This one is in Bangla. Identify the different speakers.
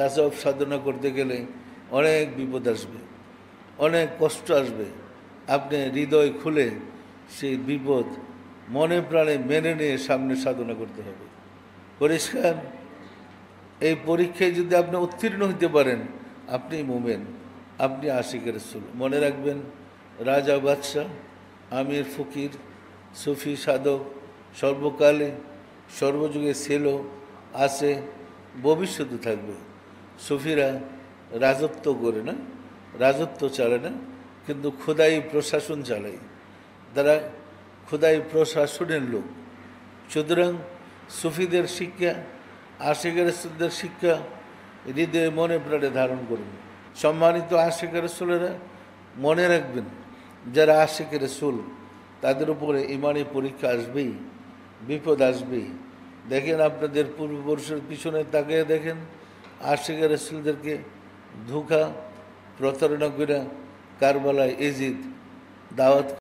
Speaker 1: তাসাউফ সাধনা করতে গেলে অনেক বিপদ আসবে, অনেক কষ্ট আসবে। আপনি হৃদয় খুলে সেই বিপদ মনে প্রাণে মেনে নিয়ে সামনে সাধনা করতে হবে। পরিষ্কার? এই পরীক্ষায় যদি আপনি উত্তীর্ণ হতে পারেন, আপনি মোমেন, আপনি আশিকের রাসূল। মনে রাখবেন, রাজা বাদশাহ, আমির ফকির, সুফি সাধক সর্বকালে সর্বযুগে ছিল, আছে, ভবিষ্যতে থাকবে। সুফিরা রাজত্ব করে না, রাজত্ব চালায় না, কিন্তু খোদাই প্রশাসন চালায়। তারা খোদাই প্রশাসনের লোক। সুতরাং সুফিদের শিক্ষা, আশিকের রাসূলদের শিক্ষা হৃদয়ে মনে প্রাণে ধারণ করুন। সম্মানিত আশিকের রাসূলেরা, মনে রাখবেন, যারা আশিকের রাসূল তাদের উপরে ইমানি পরীক্ষা আসবেই, বিপদ আসবেই। দেখেন, আপনাদের পূর্বপুরুষের পিছনে তাকিয়ে দেখেন, আশিকের রাসূলদেরকে ধোঁকা প্রতারণা করে কারবালায় এজিদ দাওয়াত